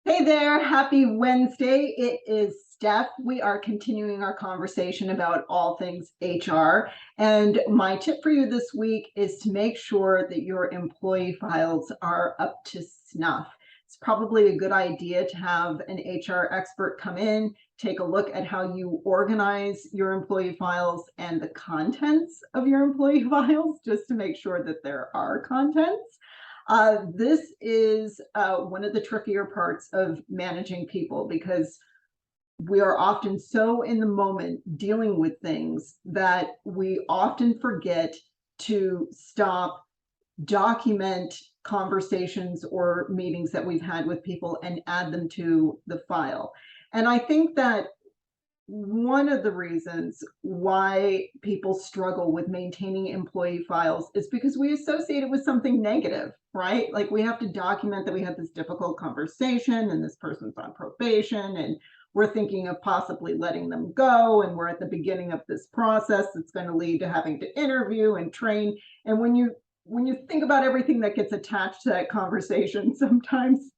Hey there, happy Wednesday. It is Steph. We are continuing our conversation about all things HR. And my tip for you this week is to make sure that your employee files are up to snuff. It's probably a good idea to have an HR expert come in, take a look at how you organize your employee files and the contents of your employee files, just to make sure that there are contents. This is one of the trickier parts of managing people because we are often so in the moment dealing with things that we often forget to stop, document conversations or meetings that we've had with people and add them to the file. And I think that one of the reasons why people struggle with maintaining employee files is because we associate it with something negative, right? Like we have to document that we had this difficult conversation and this person's on probation and we're thinking of possibly letting them go and we're at the beginning of this process that's going to lead to having to interview and train. And when you think about everything that gets attached to that conversation, sometimes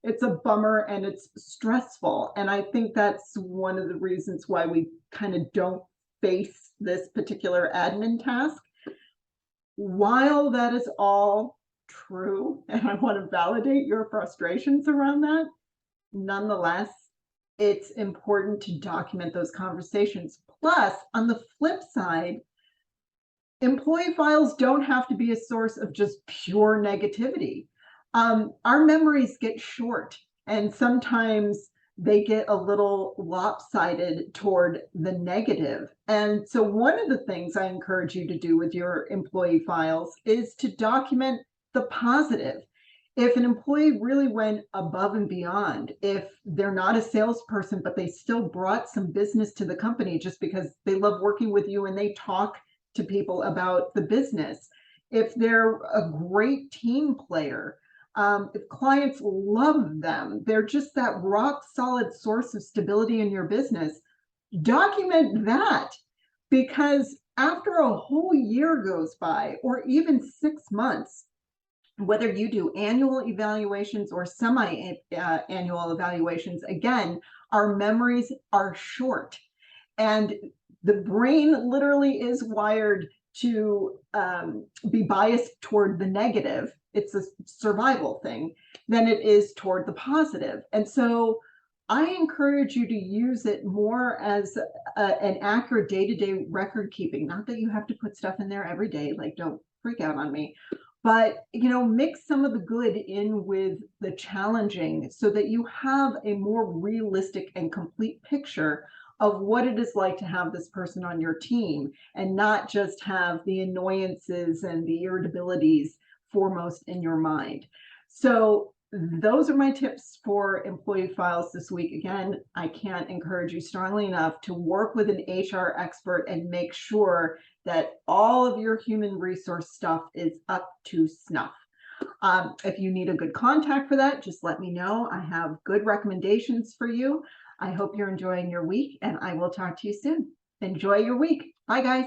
it's a bummer and it's stressful. And I think that's one of the reasons why we kind of don't face this particular admin task. While that is all true, and I want to validate your frustrations around that, nonetheless, it's important to document those conversations. Plus, on the flip side, employee files don't have to be a source of just pure negativity. Our memories get short and sometimes they get a little lopsided toward the negative. And so one of the things I encourage you to do with your employee files is to document the positive. If an employee really went above and beyond, if they're not a salesperson, but they still brought some business to the company just because they love working with you and they talk to people about the business, if they're a great team player, if clients love them, they're just that rock solid source of stability in your business, document that. Because after a whole year goes by, or even 6 months, whether you do annual evaluations or semi-annual evaluations, again, our memories are short. And the brain literally is wired to be biased toward the negative. It's a survival thing than it is toward the positive. And so I encourage you to use it more as an accurate day-to-day record keeping. Not that you have to put stuff in there every day, like don't freak out on me, but mix some of the good in with the challenging so that you have a more realistic and complete picture of what it is like to have this person on your team and not just have the annoyances and the irritabilities foremost in your mind. So those are my tips for employee files this week. Again, I can't encourage you strongly enough to work with an HR expert and make sure that all of your human resource stuff is up to snuff. If you need a good contact for that, just let me know. I have good recommendations for you. I hope you're enjoying your week and I will talk to you soon. Enjoy your week. Bye, guys.